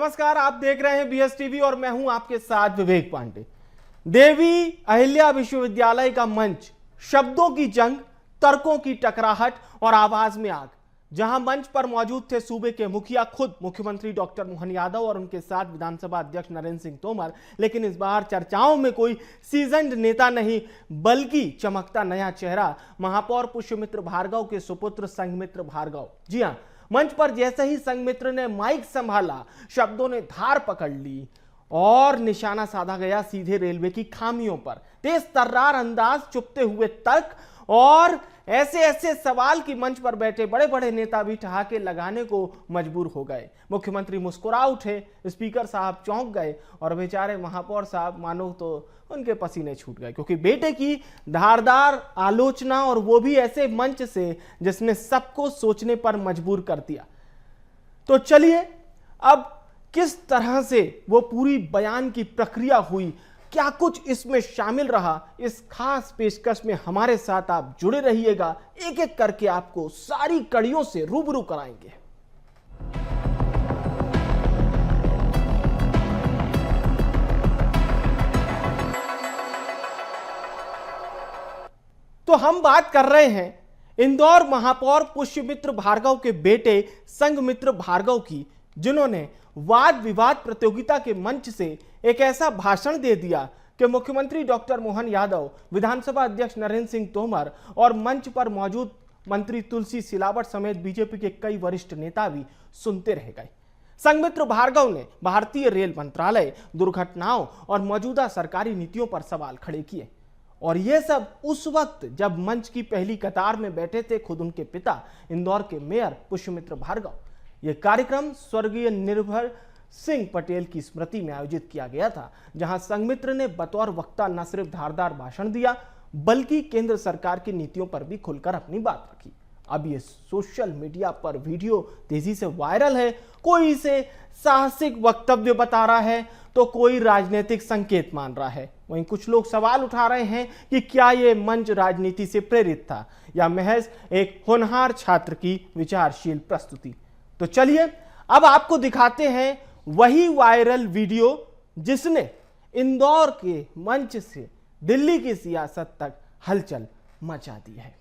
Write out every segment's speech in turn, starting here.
नमस्कार, आप देख रहे हैं बीएस टीवी और मैं हूं आपके साथ विवेक पांडे। देवी अहिल्या विश्वविद्यालय का मंच, शब्दों की जंग, तर्कों की टकराहट और आवाज में आग। जहां मंच पर मौजूद थे सूबे के मुखिया खुद मुख्यमंत्री डॉक्टर मोहन यादव और उनके साथ विधानसभा अध्यक्ष नरेंद्र सिंह तोमर, लेकिन इस बार चर्चाओं में कोई सीजन्ड नेता नहीं बल्कि चमकता नया चेहरा महापौर पुष्यमित्र भार्गव के सुपुत्र संघमित्र भार्गव। जी हां, मंच पर जैसे ही संघमित्र ने माइक संभाला, शब्दों ने धार पकड़ ली और निशाना साधा गया सीधे रेलवे की खामियों पर। तेज तर्रार अंदाज, चुपते हुए तर्क और ऐसे ऐसे सवाल की मंच पर बैठे बड़े बड़े नेता भी ठहाके लगाने को मजबूर हो गए। मुख्यमंत्री मुस्कुरा उठे, स्पीकर साहब चौंक गए और बेचारे महापौर साहब मानो तो उनके पसीने छूट गए, क्योंकि बेटे की धारदार आलोचना और वो भी ऐसे मंच से जिसने सबको सोचने पर मजबूर कर दिया। तो चलिए अब किस तरह से वो पूरी बयान की प्रक्रिया हुई, क्या कुछ इसमें शामिल रहा, इस खास पेशकश में हमारे साथ आप जुड़े रहिएगा। एक एक करके आपको सारी कड़ियों से रूबरू कराएंगे। तो हम बात कर रहे हैं इंदौर महापौर पुष्यमित्र भार्गव के बेटे संघमित्र भार्गव की, जिन्होंने वाद विवाद प्रतियोगिता के मंच से एक ऐसा भाषण दे दिया कि मुख्यमंत्री डॉक्टर मोहन यादव, विधानसभा अध्यक्ष नरेंद्र सिंह तोमर और मंच पर मौजूद मंत्री तुलसी सिलावट समेत बीजेपी के कई वरिष्ठ नेता भी सुनते रह गए। संघमित्र भार्गव ने भारतीय रेल मंत्रालय, दुर्घटनाओं और मौजूदा सरकारी नीतियों पर सवाल खड़े किए, और यह सब उस वक्त जब मंच की पहली कतार में बैठे थे खुद उनके पिता इंदौर के मेयर पुष्यमित्र भार्गव। यह कार्यक्रम स्वर्गीय निर्भय सिंह पटेल की स्मृति में आयोजित किया गया था, जहां संघमित्र ने बतौर वक्ता न सिर्फ धारदार भाषण दिया बल्कि केंद्र सरकार की नीतियों पर भी खुलकर अपनी बात रखी। अब ये सोशल मीडिया पर वीडियो तेजी से वायरल है। कोई इसे साहसिक वक्तव्य बता रहा है तो कोई राजनीतिक संकेत मान रहा है। वहीं कुछ लोग सवाल उठा रहे हैं कि क्या यह मंच राजनीति से प्रेरित था या महज एक होनहार छात्र की विचारशील प्रस्तुति। तो चलिए अब आपको दिखाते हैं वही वायरल वीडियो जिसने इंदौर के मंच से दिल्ली की सियासत तक हलचल मचा दी है।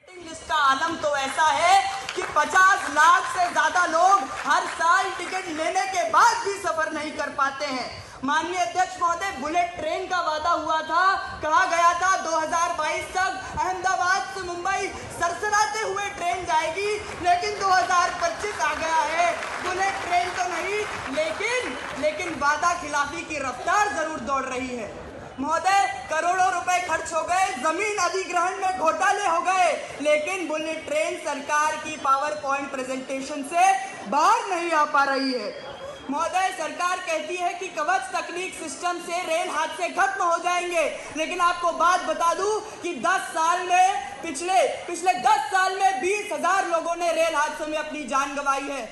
वेटिंग लिस्ट का आलम तो ऐसा है कि 50 लाख से ज्यादा लोग हर साल टिकट लेने के बाद भी सफर नहीं कर पाते हैं। माननीय अध्यक्ष महोदय, बुलेट ट्रेन का वादा हुआ था, कहा गया था 2022 तक अहमदाबाद से मुंबई सरसराते हुए ट्रेन जाएगी, लेकिन 2025 आ गया है। बुलेट ट्रेन तो नहीं, लेकिन वादा खिलाफी की रफ्तार जरूर दौड़ रही है। महोदय, करोड़ों रुपए खर्च हो गए, जमीन अधिग्रहण में घोटाले हो गए, लेकिन बुलेट ट्रेन सरकार की पावर पॉइंट प्रेजेंटेशन से बाहर नहीं आ पा रही है। महोदय, सरकार कहती है कि कवच तकनीक सिस्टम से रेल हादसे खत्म हो जाएंगे, लेकिन आपको बात बता दूं कि 10 साल में पिछले 10 साल में 20,000 लोगों ने रेल हादसों में अपनी जान गंवाई है।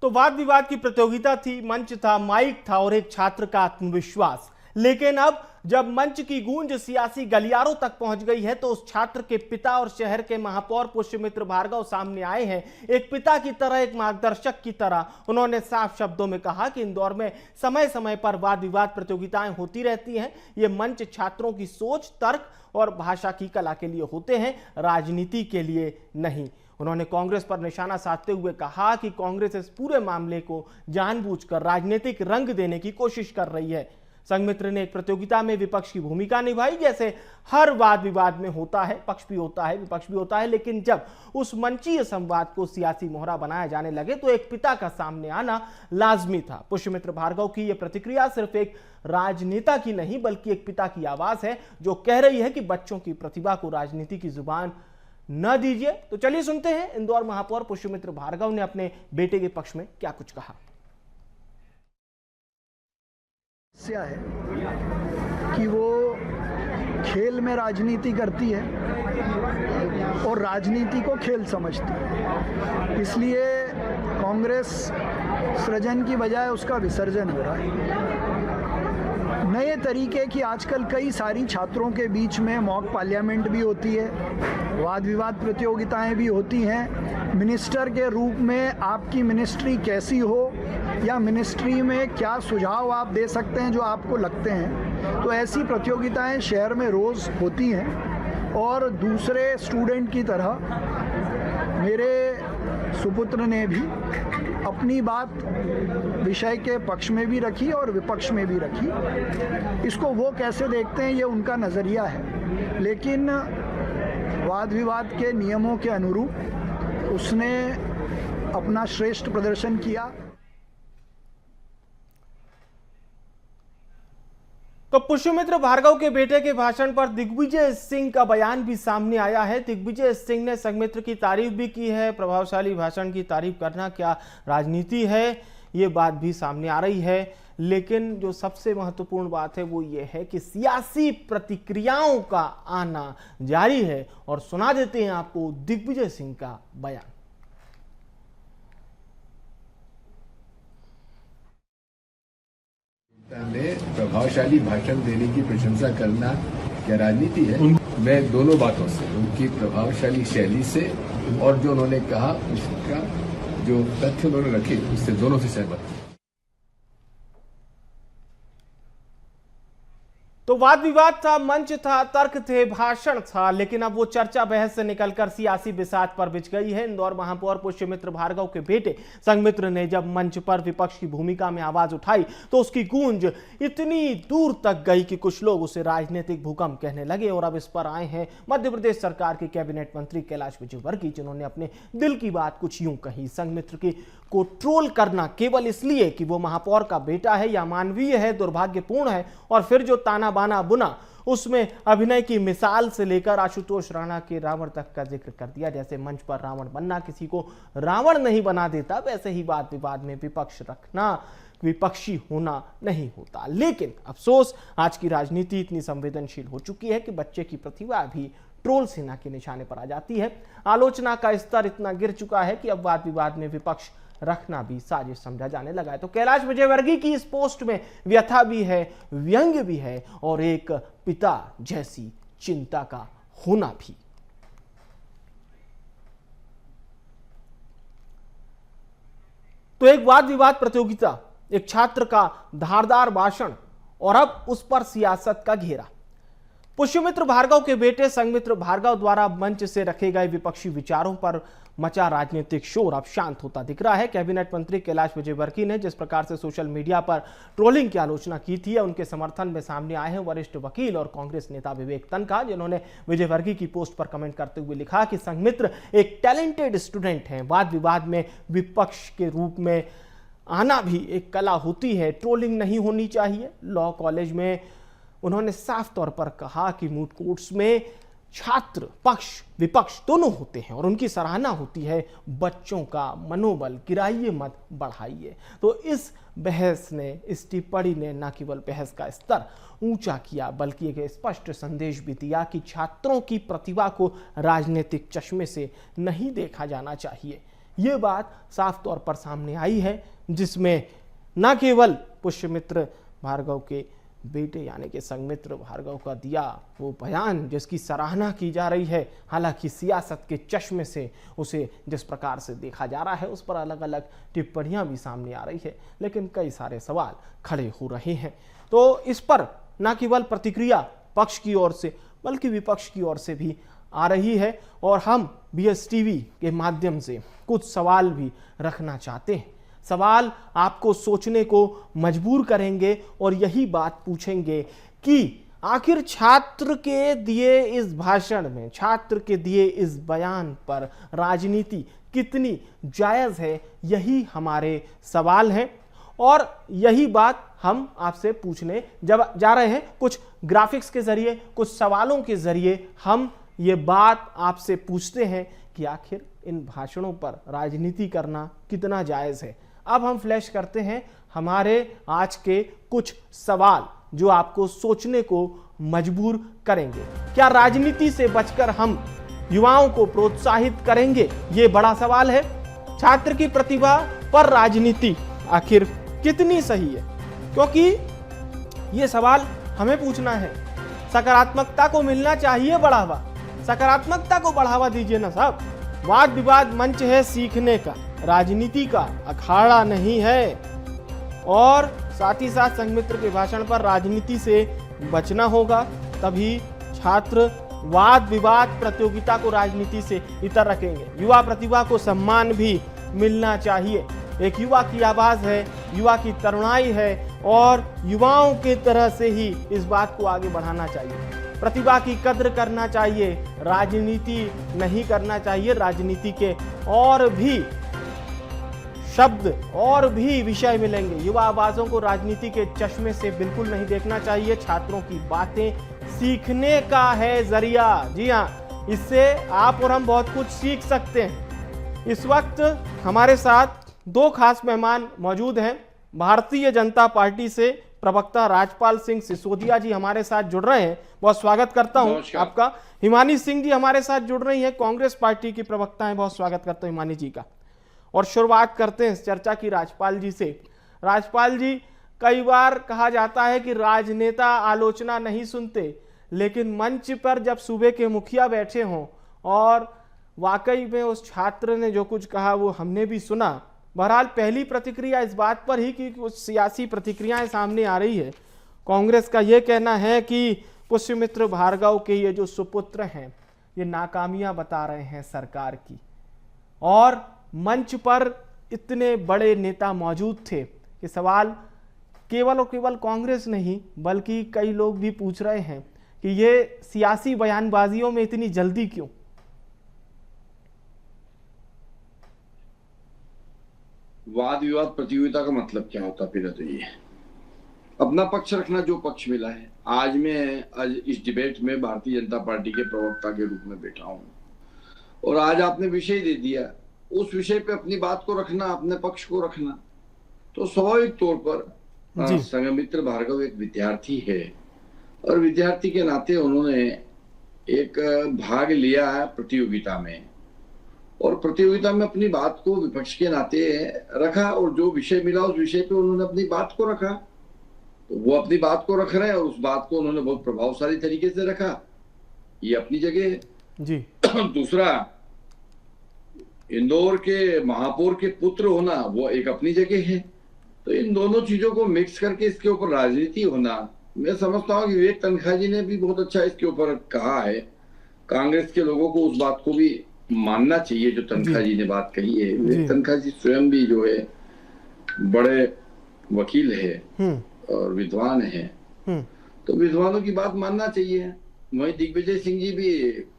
तो वाद विवाद की प्रतियोगिता थी, मंच था, माइक था और एक छात्र का आत्मविश्वास। लेकिन अब जब मंच की गूंज सियासी गलियारों तक पहुंच गई है तो उस छात्र के पिता और शहर के महापौर पुष्यमित्र भार्गव सामने आए हैं। एक पिता की तरह, एक मार्गदर्शक की तरह उन्होंने साफ शब्दों में कहा कि इंदौर में समय समय पर वाद विवाद प्रतियोगिताएं होती रहती हैं। ये मंच छात्रों की सोच, तर्क और भाषा की कला के लिए होते हैं, राजनीति के लिए नहीं। उन्होंने कांग्रेस पर निशाना साधते हुए कहा कि कांग्रेस इस पूरे मामले को जानबूझकर राजनीतिक रंग देने की कोशिश कर रही है। संघमित्र ने एक प्रतियोगिता में विपक्ष की भूमिका निभाई, जैसे हर वाद विवाद में होता है, पक्ष भी होता है, विपक्ष भी होता है, लेकिन जब उस मंचीय संवाद को सियासी मोहरा बनाया जाने लगे तो एक पिता का सामने आना लाजमी था। पुष्यमित्र भार्गव की यह प्रतिक्रिया सिर्फ एक राजनेता की नहीं बल्कि एक पिता की आवाज है, जो कह रही है कि बच्चों की प्रतिभा को राजनीति की जुबान न दीजिए। तो चलिए सुनते हैं इंदौर महापौर पुष्यमित्र भार्गव ने अपने बेटे के पक्ष में क्या कुछ कहा। समस्या है कि वो खेल में राजनीति करती है और राजनीति को खेल समझती है, इसलिए कांग्रेस सृजन की बजाय उसका विसर्जन हो रहा है। नए तरीके की आजकल कई सारी छात्रों के बीच में मॉक पार्लियामेंट भी होती है, वाद विवाद प्रतियोगिताएं भी होती हैं। मिनिस्टर के रूप में आपकी मिनिस्ट्री कैसी हो या मिनिस्ट्री में क्या सुझाव आप दे सकते हैं जो आपको लगते हैं, तो ऐसी प्रतियोगिताएं शहर में रोज़ होती हैं। और दूसरे स्टूडेंट की तरह मेरे सुपुत्र ने भी अपनी बात विषय के पक्ष में भी रखी और विपक्ष में भी रखी। इसको वो कैसे देखते हैं ये उनका नज़रिया है, लेकिन वाद विवाद के नियमों के अनुरूप उसने अपना श्रेष्ठ प्रदर्शन किया। तो पुष्यमित्र भार्गव के बेटे के भाषण पर दिग्विजय सिंह का बयान भी सामने आया है। दिग्विजय सिंह ने संघमित्र की तारीफ भी की है। प्रभावशाली भाषण की तारीफ करना क्या राजनीति है, ये बात भी सामने आ रही है। लेकिन जो सबसे महत्वपूर्ण बात है वो ये है कि सियासी प्रतिक्रियाओं का आना जारी है और सुना देते हैं आपको दिग्विजय सिंह का बयान। में प्रभावशाली भाषण देने की प्रशंसा करना क्या राजनीति है? मैं दोनों बातों से, उनकी प्रभावशाली शैली से और जो उन्होंने कहा उसका जो तथ्य उन्होंने रखे उससे दोनों से सहमत हूं। तो वाद विवाद था, मंच था, तर्क थे, भाषण था, लेकिन अब वो चर्चा बहस से निकलकर सियासी बिसात पर बिछ गई है। इंदौर महापौर पुष्यमित्र भार्गव के बेटे संघमित्र ने जब मंच पर विपक्ष की भूमिका में आवाज उठाई तो उसकी गूंज इतनी दूर तक गई कि कुछ लोग उसे राजनीतिक भूकंप कहने लगे। और अब इस पर आए हैं मध्य प्रदेश सरकार के कैबिनेट मंत्री कैलाश विजयवर्गीय, जिन्होंने अपने दिल की बात कुछ यूं कही। संघमित्र को ट्रोल करना केवल इसलिए कि वो महापौर का बेटा है या मानवीय है, दुर्भाग्यपूर्ण है। और फिर जो ताना बाना बुना उसमें अभिनय की मिसाल से लेकर आशुतोष राणा के रावण तक का जिक्र कर दिया। जैसे मंच पर रावण बनना किसी को रावण नहीं बना देता, वैसे ही वाद विवाद में विपक्ष रखना विपक्षी होना नहीं होता। लेकिन अफसोस आज की राजनीति इतनी संवेदनशील हो चुकी है कि बच्चे की प्रतिभा भी ट्रोल सेना के निशाने पर आ जाती है। आलोचना का स्तर इतना गिर चुका है कि अब वाद विवाद में विपक्ष रखना भी साजिश समझा जाने लगा है। तो कैलाश विजयवर्गीय की इस पोस्ट में व्यथा भी है, व्यंग्य भी है और एक पिता जैसी चिंता का होना भी। तो एक वाद विवाद प्रतियोगिता, एक छात्र का धारदार भाषण और अब उस पर सियासत का घेरा। पुष्यमित्र भार्गव के बेटे संघमित्र भार्गव द्वारा मंच से रखे गए विपक्षी विचारों पर मचा राजनीतिक शोर अब शांत होता दिख रहा है। कैबिनेट मंत्री कैलाश विजयवर्गीय ने जिस प्रकार से सोशल मीडिया पर ट्रोलिंग की आलोचना की थी, उनके समर्थन में सामने आए हैं वरिष्ठ वकील और कांग्रेस नेता विवेक तन्खा, जिन्होंने विजयवर्गीय की पोस्ट पर कमेंट करते हुए लिखा कि संघमित्र एक टैलेंटेड स्टूडेंट हैं। वाद विवाद में विपक्ष के रूप में आना भी एक कला होती है, ट्रोलिंग नहीं होनी चाहिए। लॉ कॉलेज में उन्होंने साफ तौर पर कहा कि मूट कोर्ट्स में छात्र पक्ष विपक्ष दोनों होते हैं और उनकी सराहना होती है। बच्चों का मनोबल गिराइए मत, बढ़ाइए। तो इस बहस ने, इस टिप्पणी ने न केवल बहस का स्तर ऊंचा किया बल्कि एक स्पष्ट संदेश भी दिया कि छात्रों की प्रतिभा को राजनीतिक चश्मे से नहीं देखा जाना चाहिए। ये बात साफ तौर पर सामने आई है, जिसमें न केवल पुष्यमित्र भार्गव के बेटे यानी कि संघमित्र भार्गव का दिया वो बयान जिसकी सराहना की जा रही है, हालांकि सियासत के चश्मे से उसे जिस प्रकार से देखा जा रहा है उस पर अलग अलग टिप्पणियां भी सामने आ रही है, लेकिन कई सारे सवाल खड़े हो रहे हैं। तो इस पर न केवल प्रतिक्रिया पक्ष की ओर से बल्कि विपक्ष की ओर से भी आ रही है और हम BSTV के माध्यम से कुछ सवाल भी रखना चाहते हैं। सवाल आपको सोचने को मजबूर करेंगे और यही बात पूछेंगे कि आखिर छात्र के दिए इस भाषण में, छात्र के दिए इस बयान पर राजनीति कितनी जायज है, यही हमारे सवाल हैं। और यही बात हम आपसे पूछने जब जा रहे हैं। कुछ ग्राफिक्स के जरिए, कुछ सवालों के जरिए हम ये बात आपसे पूछते हैं कि आखिर इन भाषणों पर राजनीति करना कितना जायज है। अब हम फ्लैश करते हैं हमारे आज के कुछ सवाल जो आपको सोचने को मजबूर करेंगे। क्या राजनीति से बचकर हम युवाओं को प्रोत्साहित करेंगे? ये बड़ा सवाल है। छात्र की प्रतिभा पर राजनीति आखिर कितनी सही है? क्योंकि ये सवाल हमें पूछना है। सकारात्मकता को मिलना चाहिए बढ़ावा, सकारात्मकता को बढ़ावा दीजिए ना साहब। वाद विवाद मंच है सीखने का, राजनीति का अखाड़ा नहीं है। और साथ ही साथ संघमित्र के भाषण पर राजनीति से बचना होगा, तभी छात्र वाद विवाद प्रतियोगिता को राजनीति से इतर रखेंगे। युवा प्रतिभा को सम्मान भी मिलना चाहिए। एक युवा की आवाज है, युवा की तरुणाई है और युवाओं के तरह से ही इस बात को आगे बढ़ाना चाहिए। प्रतिभा की कद्र करना चाहिए, राजनीति नहीं करना चाहिए। राजनीति के और भी शब्द और भी विषय मिलेंगे। युवा आवाजों को राजनीति के चश्मे से बिल्कुल नहीं देखना चाहिए। छात्रों की बातें सीखने का है जरिया। जी हाँ, इससे आप और हम बहुत कुछ सीख सकते हैं। इस वक्त हमारे साथ दो खास मेहमान मौजूद हैं। भारतीय जनता पार्टी से प्रवक्ता राजपाल सिंह सिसोदिया जी हमारे साथ जुड़ रहे हैं, बहुत स्वागत करता हूं आपका। हिमानी सिंह जी हमारे साथ जुड़ रही हैं, कांग्रेस पार्टी की प्रवक्ता हैं, बहुत स्वागत करता हूं हिमानी जी का। और शुरुआत करते हैं इस चर्चा की राजपाल जी से। राजपाल जी, कई बार कहा जाता है कि राजनेता आलोचना नहीं सुनते, लेकिन मंच पर जब सूबे के मुखिया बैठे हों और वाकई में उस छात्र ने जो कुछ कहा वो हमने भी सुना। बहरहाल पहली प्रतिक्रिया इस बात पर ही कि कुछ सियासी प्रतिक्रियाएं सामने आ रही है। कांग्रेस का ये कहना है कि पुष्यमित्र भार्गव के ये जो सुपुत्र हैं ये नाकामियां बता रहे हैं सरकार की, और मंच पर इतने बड़े नेता मौजूद थे कि सवाल केवल और केवल कांग्रेस नहीं बल्कि कई लोग भी पूछ रहे हैं कि ये सियासी बयानबाजियों में इतनी जल्दी क्यों? वाद विवाद प्रतियोगिता का मतलब क्या होता फिर? तो ये अपना पक्ष रखना, जो पक्ष मिला है। आज इस डिबेट में भारतीय जनता पार्टी के प्रवक्ता के रूप में बैठा हूं और आज आपने विषय दे दिया, उस विषय पे अपनी बात को रखना, अपने पक्ष को रखना, तो स्वाभाविक तौर पर संघमित्र भार्गव एक विद्यार्थी है और विद्यार्थी के नाते उन्होंने एक भाग लिया है प्रतियोगिता में और प्रतियोगिता में अपनी बात को विपक्ष के नाते रखा और जो विषय मिला उस विषय पे उन्होंने अपनी बात को रखा। तो वो अपनी बात को रख रहे हैं और उस बात को उन्होंने बहुत प्रभावशाली तरीके से रखा, ये अपनी जगह है जी। दूसरा, इंदौर के महापौर के पुत्र होना वो एक अपनी जगह है। तो इन दोनों चीजों को मिक्स करके इसके ऊपर राजनीति होना, मैं समझता हूँ कि विवेक तनखा जी ने भी बहुत अच्छा इसके ऊपर कहा है। कांग्रेस के लोगों को उस बात को भी मानना चाहिए जो तनखा जी ने बात कही है। विवेक तनखा जी स्वयं भी जो है बड़े वकील है और विद्वान है, तो विद्वानों की बात मानना चाहिए। वहीं दिग्विजय सिंह जी भी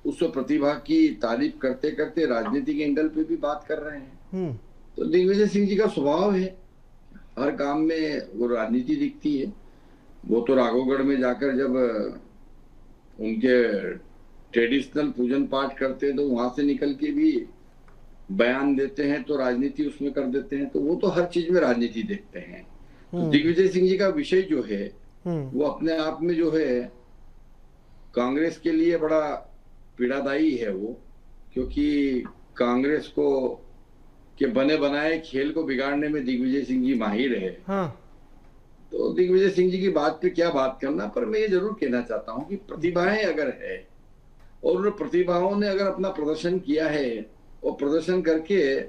उस प्रतिभा की तारीफ करते करते राजनीति के एंगल पे भी बात कर रहे हैं। तो दिग्विजय सिंह जी का स्वभाव है, हर काम में वो राजनीति दिखती है। वो तो राघवगढ़ में जाकर जब उनके ट्रेडिशनल पूजन पाठ करते हैं तो वहां से निकल के भी बयान देते हैं, तो राजनीति उसमें कर देते हैं। तो वो तो हर चीज में राजनीति देखते हैं। तो दिग्विजय सिंह जी का विषय जो है वो अपने आप में जो है कांग्रेस के लिए बड़ा पीड़ादायी है वो, क्योंकि कांग्रेस को के बने बनाए खेल को बिगाड़ने में दिग्विजय सिंह जी माहिर है। तो दिग्विजय सिंह जी की बात पे क्या बात करना, पर मैं ये जरूर कहना चाहता हूँ कि प्रतिभाएं अगर है और उन प्रतिभाओं ने अगर अपना प्रदर्शन किया है और प्रदर्शन करके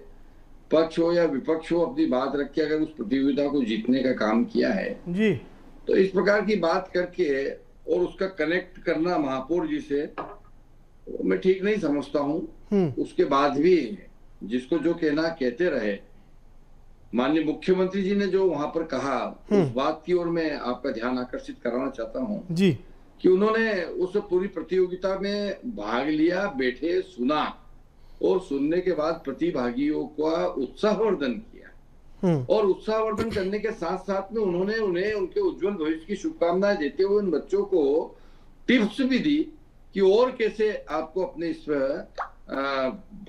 पक्ष हो या विपक्ष हो अपनी बात रख के अगर उस प्रतियोगिता को जीतने का काम किया है जी, तो इस प्रकार की बात करके और उसका कनेक्ट करना महापौर जी से मैं ठीक नहीं समझता हूँ। उसके बाद भी जिसको जो कहना कहते रहे। माननीय मुख्यमंत्री जी ने जो वहां पर कहा उस बात की ओर मैं आपका ध्यान आकर्षित कराना चाहता हूँ जी, कि उन्होंने उस पूरी प्रतियोगिता में भाग लिया, बैठे, सुना और सुनने के बाद प्रतिभागियों का उत्साहवर्धन किया और उत्साहवर्धन करने के साथ साथ में उन्होंने उन्हें उनके उज्जवल भविष्य की शुभकामनाएं देते हुए उन बच्चों को टिप्स भी दी कि और कैसे आपको अपने इस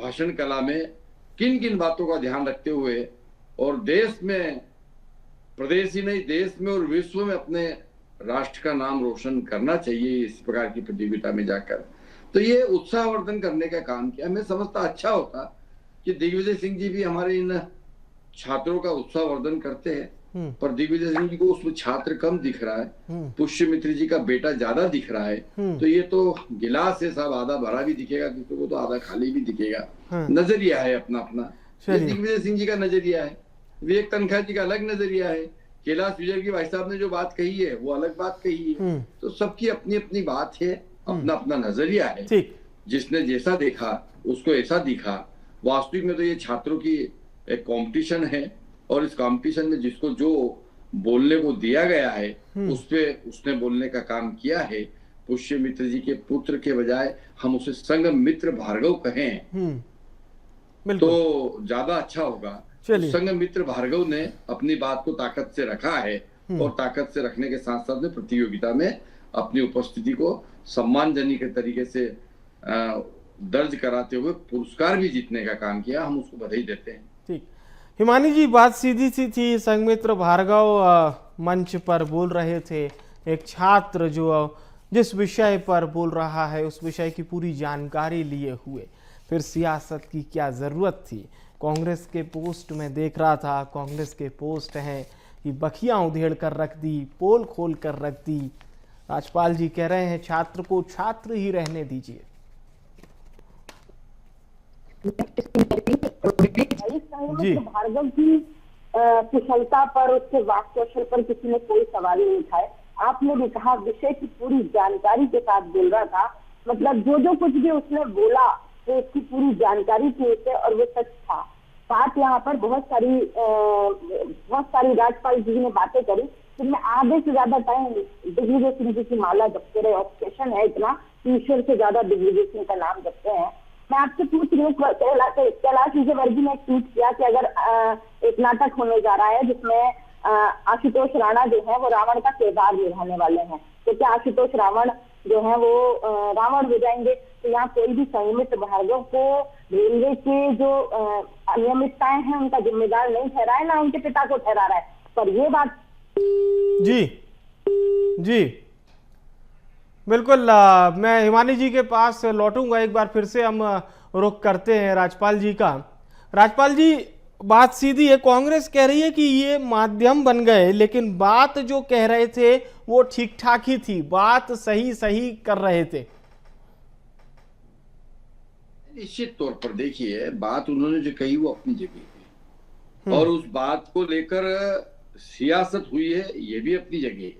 भाषण कला में किन किन बातों का ध्यान रखते हुए और देश में, प्रदेश ही नहीं देश में और विश्व में अपने राष्ट्र का नाम रोशन करना चाहिए इस प्रकार की प्रतियोगिता में जाकर। तो ये उत्साहवर्धन करने का काम किया। मैं समझता अच्छा होता कि दिग्विजय सिंह जी भी हमारे इन छात्रों का उत्साहवर्धन करते हैं पर दिग्विजय सिंह जी को उसमें छात्र कम दिख रहा है, पुष्यमित्र जी का बेटा ज्यादा दिख रहा है, तो ये तो गिलास है साहब, आधा भरा भी दिखेगा किसी को तो आधा खाली भी दिखेगा। नजरिया है अपना अपना। ये दिग्विजय सिंह जी का नजरिया है, विवेक तनखा जी का अलग नजरिया है, कैलाश विजयवर्गीय भाई साहब ने जो बात कही है वो अलग बात कही है। तो सबकी अपनी अपनी बात है, अपना अपना नजरिया है। जिसने जैसा देखा उसको ऐसा दिखा। वास्तविक में तो ये छात्रों की एक कंपटीशन है और इस कंपटीशन में जिसको जो बोलने को दिया गया है उस पे उसने बोलने का काम किया है। पुष्यमित्र जी के पुत्र के बजाय हम उसे संघमित्र भार्गव कहें तो ज्यादा अच्छा होगा। संघमित्र भार्गव ने अपनी बात को ताकत से रखा है और ताकत से रखने के साथ साथ में प्रतियोगिता में अपनी उपस्थिति को सम्मानजनक के तरीके से दर्ज कराते हुए पुरस्कार भी जीतने का काम किया। हम उसको बधाई देते हैं। ठीक, हिमानी जी बात सीधी सी थी। संघमित्र भार्गव मंच पर बोल रहे थे, एक छात्र जो जिस विषय पर बोल रहा है उस विषय की पूरी जानकारी लिए हुए, फिर सियासत की क्या जरूरत थी। कांग्रेस के पोस्ट में देख रहा था, कांग्रेस के पोस्ट हैं कि बखियां उधेड़ कर रख दी, पोल खोल कर रख दी। राजपाल जी कह रहे हैं छात्र को छात्र ही रहने दीजिए। जी, भार्गव की कुशलता पर, उसके वाक कौशल पर किसी ने कोई सवाल नहीं उठाए। आपने भी कहा विषय की पूरी जानकारी के साथ बोल रहा था, मतलब जो जो कुछ भी उसने बोला तो उसकी पूरी जानकारी थी उसे और वो सच था। बात यहाँ पर बहुत सारी राजपाल जी ने बातें करी, जिनमें आधे से ज्यादा टाइम दिग्विजय सिंह जी की माला जपते रहे। ऑब्सेशन है इतना, ईश्वर से ज्यादा दिग्विजय सिंह का नाम जपते हैं। मैं आपसे पूछ रही हूँ, कैलाश विजयवर्गीय ने ट्वीट किया कि अगर एक नाटक होने जा रहा है जिसमें आशुतोष राणा जो है वो रावण का किरदार निभाने वाले हैं, तो क्या आशुतोष रावण जो है वो रावण हो जाएंगे? तो यहाँ कोई भी संघमित्र भार्गव को रेलवे के जो अनियमितताएं हैं उनका जिम्मेदार नहीं ठहरा है, ना उनके पिता को ठहरा रहा है। पर ये बात जी बिल्कुल, मैं हिमानी जी के पास लौटूंगा। एक बार फिर से हम रुख करते हैं राजपाल जी का। राजपाल जी, बात सीधी है, कांग्रेस कह रही है कि ये माध्यम बन गए, लेकिन बात जो कह रहे थे वो ठीक ठाक ही थी, बात सही कर रहे थे। निश्चित तौर पर देखिए, बात उन्होंने जो कही वो अपनी जगह है और उस बात को लेकर सियासत हुई है ये भी अपनी जगह है।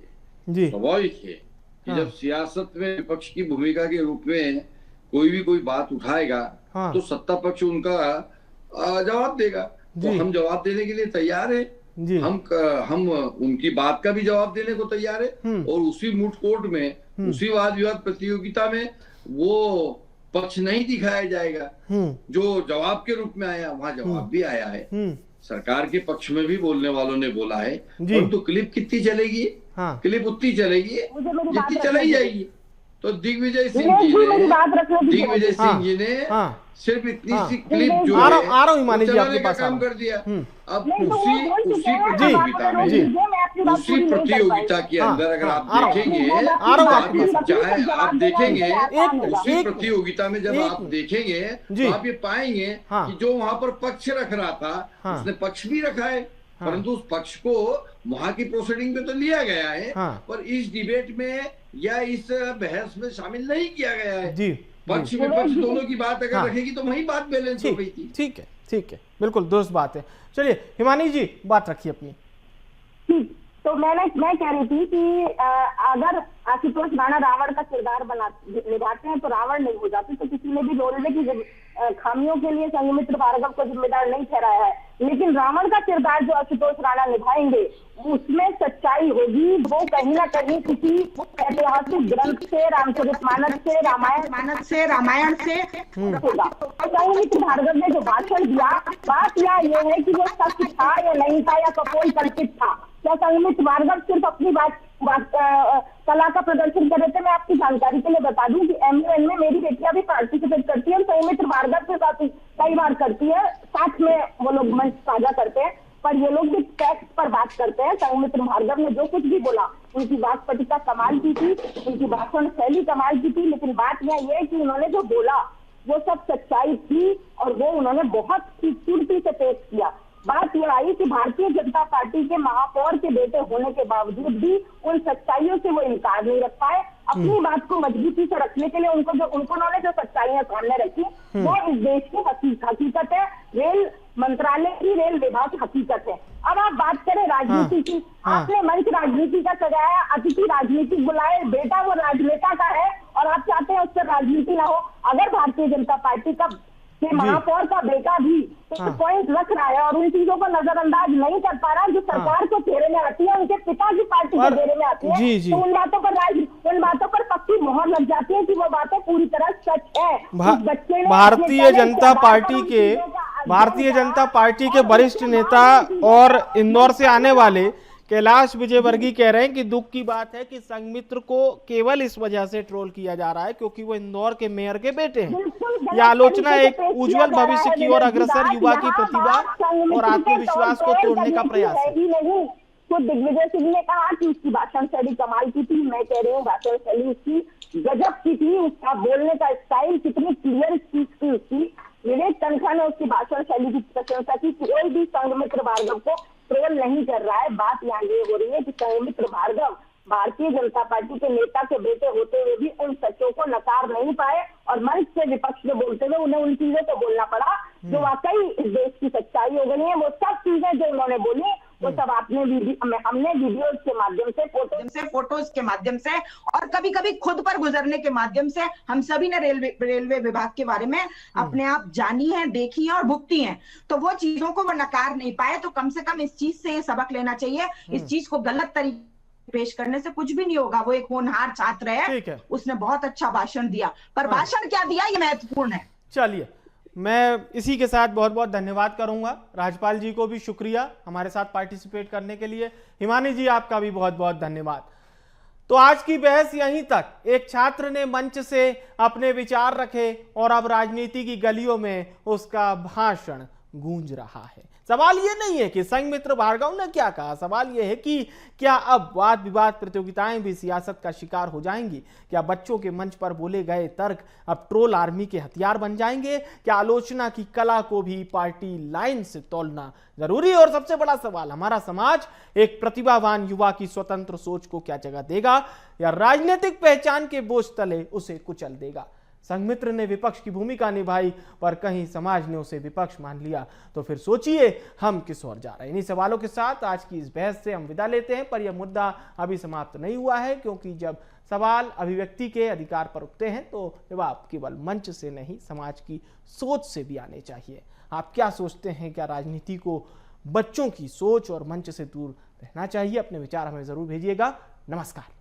जी, स्वाभाविक है कि जब सियासत में विपक्ष की भूमिका के रूप में कोई बात उठाएगा तो सत्ता पक्ष उनका जवाब देगा। तो हम जवाब देने के लिए तैयार है। हम उनकी बात का भी जवाब देने को तैयार है और उसी मूट कोर्ट में, उसी वाद विवाद प्रतियोगिता में वो पक्ष नहीं दिखाया जाएगा जो जवाब के रूप में आया, वहां जवाब भी आया है। सरकार के पक्ष में भी बोलने वालों ने बोला है। परंतु क्लिप कितनी चलेगी? क्लिप उतनी चलेगी जितनी चलाई जाएगी। तो दिग्विजय सिंह जी ने सिर्फ इतनी सी क्लिप जो चलाने का काम कर दिया। अब उसी प्रतियोगिता के अंदर अगर आप देखेंगे, उसी प्रतियोगिता में जब आप देखेंगे तो आप ये पाएंगे कि जो वहां पर पक्ष रख रहा था उसने पक्ष भी रखा है, परंतु उस पक्ष को वहां की प्रोसीडिंग में तो लिया गया है पर इस डिबेट में या इस बहस में शामिल नहीं किया गया है। पक्ष विपक्ष दोनों की बात अगर रखेगी तो वही बात बैलेंस हो गई थी। ठीक है, बिल्कुल दुरुस्त बात है। चलिए हिमानी जी, बात रखिए अपनी। तो मैं कह रही थी कि अगर आशुतोष राणा रावण का किरदार निभाते हैं तो रावण नहीं हो जाते। तो किसी ने भी रेलवे की खामियों के लिए संघमित्र भार्गव को जिम्मेदार नहीं ठहराया है, लेकिन रावण का किरदार जो आशुतोष राणा निभाएंगे उसमें सच्चाई होगी। वो कहीं ना कहीं किसी ऐतिहासिक ग्रंथ से, रामचरितमानस से, रामायण से होगा। संघमित्र भार्गव ने जो भाषण दिया, बात यह है कि वो सच था या नहीं था या कपोल कल्पित था। क्या संघमित्र भार्गव सिर्फ अपनी कला का प्रदर्शन कर रहे थे? मैं आपकी जानकारी के लिए बता दूं कि MUN में मेरी बेटियां भी पार्टिसिपेट करती है और संघमित्र भार्गव के साथ कई बार करती है, साथ में वो लोग मंच साझा करते हैं, पर ये लोग भी टैक्स पर बात करते हैं। संघमित्र भार्गव ने जो कुछ भी बोला, उनकी वाक्पटुता कमाल की थी, उनकी भाषण शैली कमाल की थी, लेकिन बात यह है कि उन्होंने जो बोला वो सब सच्चाई थी और वो उन्होंने बहुत खूबसूरती से पेश किया। बात यह आई कि भारतीय जनता पार्टी के महापौर के बेटे होने के बावजूद भी उन सच्चाइयों से वो इनकार नहीं रख पाए। अपनी बात को मजबूती से रखने के लिए उन्होंने जो सच्चाइयां सामने रखी वो इस देश की हकीकत है, रेल मंत्रालय की, रेल विभाग की हकीकत है। अब आप बात करें राजनीति की, आपने मंच राजनीति का सजाया, अतिथि राजनीति बुलाए, बेटा वो राजनेता का है और आप चाहते हैं उससे राजनीति ना हो। अगर भारतीय जनता पार्टी का महापौर का बेटा भी पॉइंट रख रहा है और उन चीजों को नजरअंदाज नहीं कर पा रहा जो सरकार को घेरे में आती है, उनके पिता की पार्टी के घेरे में आती है, तो उन बातों पर पक्की मोहर लग जाती है कि वो बातें पूरी तरह सच है। भारतीय जनता पार्टी के वरिष्ठ नेता और इंदौर से आने वाले कैलाश विजयवर्गीय कह रहे हैं कि दुख की बात है कि संघमित्र को केवल इस वजह से ट्रोल किया जा रहा है क्योंकि वो इंदौर के मेयर के बेटे हैं। यह आलोचना एक उज्जवल भविष्य की ओर अग्रसर युवा की प्रतिभा और आत्मविश्वास को तोड़ने का प्रयास है। तो दिग्विजय सिंह ने कहा कि उसकी भाषण शैली कमाल की थी, मैं कह रही हूँ भाषण शैली उसकी गजब की थी, उसका बोलने का स्टाइल कितनी क्लियर स्पीच थी उसकी। विवेक तनखा ने उसकी भाषण शैली की प्रशंसा की। कोई भी संघमित्र भार्गव को ट्रोल नहीं कर रहा है। बात यहाँ ये हो रही है कि संघमित्र भार्गव भारतीय जनता पार्टी के नेता के बेटे होते हुए भी उन सच्चों को नकार नहीं पाए और मंच से विपक्ष में बोलते हुए उन्हें उन चीजों को बोलना पड़ा जो वाकई इस देश की सच्चाई हो गई है। वो सब चीजें जो उन्होंने बोली वो सब हमने वीडियोज के माध्यम से, फोटोज के माध्यम से और कभी कभी खुद पर गुजरने के माध्यम से हम सभी ने रेलवे विभाग के बारे में अपने आप जानी है, देखी है और भुगती है। तो वो चीजों को वो नकार नहीं पाए। तो कम से कम इस चीज से सबक लेना चाहिए। इस चीज को गलत तरीके पेश करने से कुछ भी नहीं होगा। वो एक होनहार छात्र है, उसने बहुत अच्छा भाषण दिया, पर भाषण क्या दिया ये महत्वपूर्ण है। चलिए, मैं इसी के साथ बहुत बहुत धन्यवाद करूंगा। राज्यपाल जी को भी शुक्रिया हमारे साथ पार्टिसिपेट करने के लिए। हिमानी जी आपका भी बहुत बहुत धन्यवाद। तो आज की बहस यहीं तक। एक छात्र ने मंच से अपने विचार रखे और अब राजनीति की गलियों में उसका भाषण गूंज रहा है। सवाल यह नहीं है कि संघमित्र भार्गव ने क्या कहा, सवाल यह है कि क्या अब वाद विवाद प्रतियोगिताएं भी सियासत का शिकार हो जाएंगी? क्या बच्चों के मंच पर बोले गए तर्क अब ट्रोल आर्मी के हथियार बन जाएंगे? क्या आलोचना की कला को भी पार्टी लाइन से तोलना जरूरी है? और सबसे बड़ा सवाल, हमारा समाज एक प्रतिभावान युवा की स्वतंत्र सोच को क्या जगह देगा या राजनीतिक पहचान के बोझ तले उसे कुचल देगा? संघमित्र ने विपक्ष की भूमिका निभाई पर कहीं समाज ने उसे विपक्ष मान लिया, तो फिर सोचिए हम किस ओर जा रहे हैं। इन्हीं सवालों के साथ आज की इस बहस से हम विदा लेते हैं, पर यह मुद्दा अभी समाप्त नहीं हुआ है, क्योंकि जब सवाल अभिव्यक्ति के अधिकार पर उठते हैं तो जवाब केवल मंच से नहीं समाज की सोच से भी आने चाहिए। आप क्या सोचते हैं? क्या राजनीति को बच्चों की सोच और मंच से दूर रहना चाहिए? अपने विचार हमें जरूर भेजिएगा। नमस्कार।